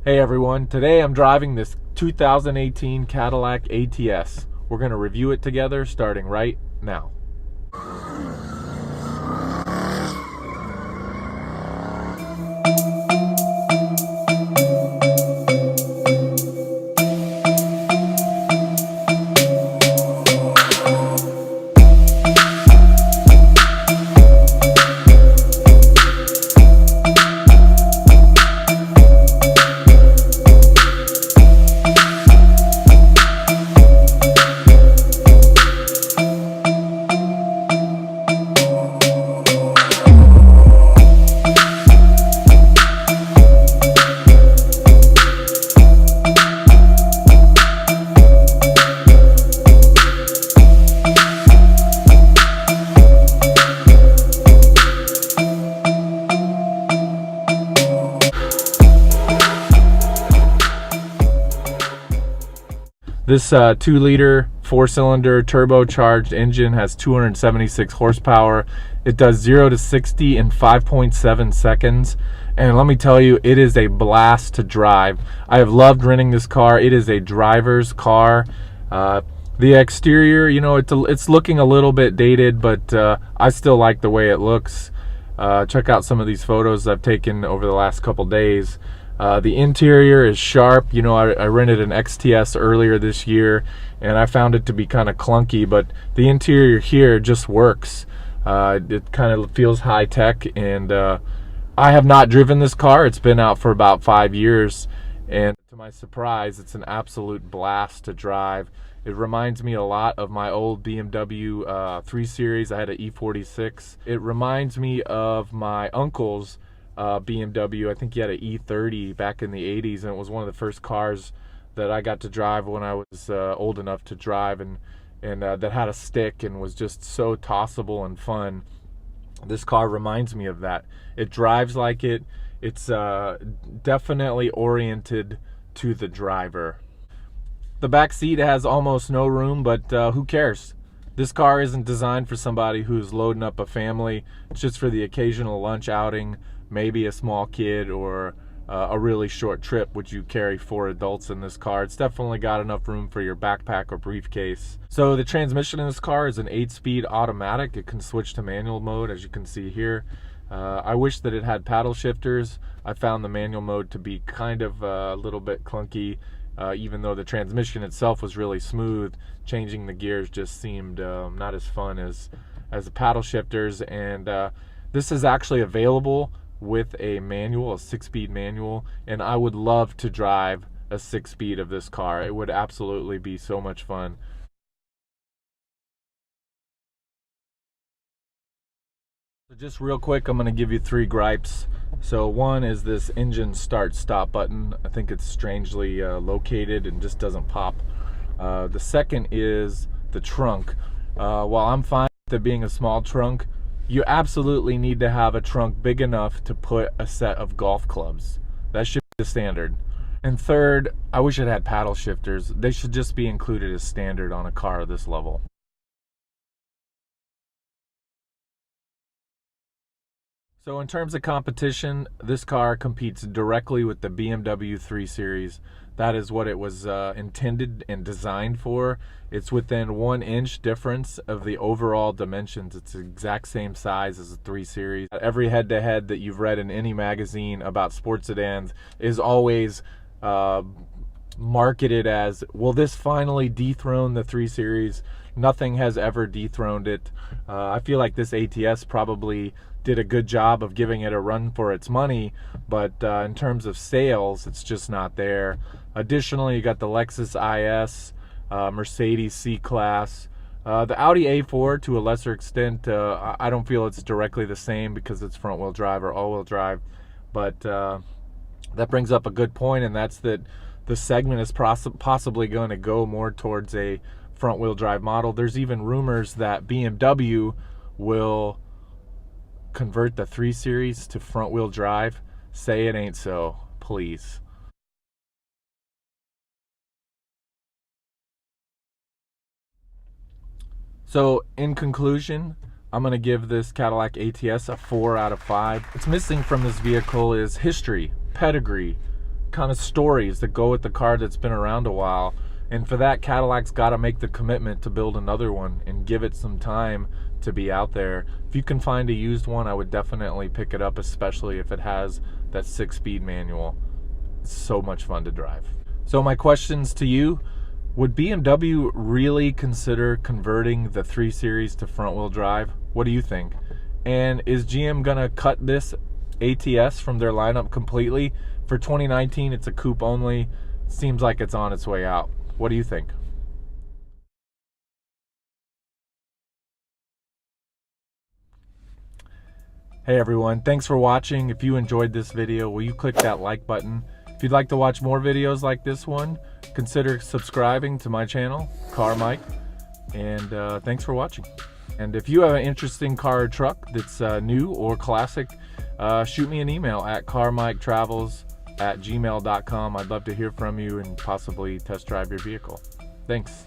Hey everyone, today I'm driving this 2018 Cadillac ATS. We're going to review it together starting right now. This 2-liter 4-cylinder turbocharged engine has 276 horsepower. It does 0 to 60 in 5.7 seconds. And let me tell you, it is a blast to drive. I have loved renting this car. It is a driver's car. The exterior, you know, it's looking a little bit dated, but I still like the way it looks. Check out some of these photos I've taken over the last couple days. The interior is sharp. You know, I rented an XTS earlier this year and I found it to be kind of clunky, but the interior here just works. It kind of feels high tech, and I have not driven this car. It's been out for about 5 years, and to my surprise, it's an absolute blast to drive. It reminds me a lot of my old BMW 3 Series. I had an E46. It reminds me of my uncle's BMW. I think he had an E30 back in the 80s, and it was one of the first cars that I got to drive when I was old enough to drive, and that had a stick and was just so tossable and fun. This car reminds me of that. It drives like it. It's definitely oriented to the driver. The back seat has almost no room, but who cares? This car isn't designed for somebody who's loading up a family. It's just for the occasional lunch outing, maybe a small kid, or a really short trip. Would you carry 4 adults in this car? It's definitely got enough room for your backpack or briefcase. So the transmission in this car is an 8-speed automatic. It can switch to manual mode, as you can see here. I wish that it had paddle shifters. I found the manual mode to be kind of a little bit clunky. Even though the transmission itself was really smooth, changing the gears just seemed not as fun as the paddle shifters. And this is actually available with a manual, a 6-speed manual, and I would love to drive a 6-speed of this car. It would absolutely be so much fun. So just real quick, I'm going to give you 3 gripes. So one is this engine start-stop button. I think it's strangely located and just doesn't pop. The second is the trunk. While I'm fine with it being a small trunk, you absolutely need to have a trunk big enough to put a set of golf clubs. That should be the standard. And third, I wish it had paddle shifters. They should just be included as standard on a car of this level. So in terms of competition, this car competes directly with the BMW 3 Series. That is what it was intended and designed for. It's within 1 inch difference of the overall dimensions. It's the exact same size as the 3 Series. Every head-to-head that you've read in any magazine about sports sedans is always marketed as, will this finally dethrone the 3 Series? Nothing has ever dethroned it. I feel like this ATS probably did a good job of giving it a run for its money, but in terms of sales, it's just not there. Additionally, you got the Lexus IS, Mercedes C-Class, the Audi A4 to a lesser extent. I don't feel it's directly the same because it's front-wheel drive or all-wheel drive, but that brings up a good point, and that's that the segment is possibly going to go more towards a front-wheel drive model. There's even rumors that BMW will convert the 3 Series to front-wheel drive. Say it ain't so, please. So in conclusion, I'm going to give this Cadillac ATS a 4 out of 5. What's missing from this vehicle is history, pedigree, kind of stories that go with the car that's been around a while. And for that, Cadillac's got to make the commitment to build another one and give it some time to be out there. If you can find a used one, I would definitely pick it up, especially if it has that 6-speed manual. It's so much fun to drive. So my questions to you: would BMW really consider converting the 3 Series to front-wheel drive? What do you think? And is GM gonna cut this ATS from their lineup completely? For 2019, it's a coupe only. Seems like it's on its way out. What do you think? Hey everyone, thanks for watching. If you enjoyed this video, will you click that like button? If you'd like to watch more videos like this one, consider subscribing to my channel, Car Mike. And thanks for watching. And if you have an interesting car or truck that's new or classic, shoot me an email at carmiketravels@gmail.com. I'd love to hear from you and possibly test drive your vehicle. Thanks.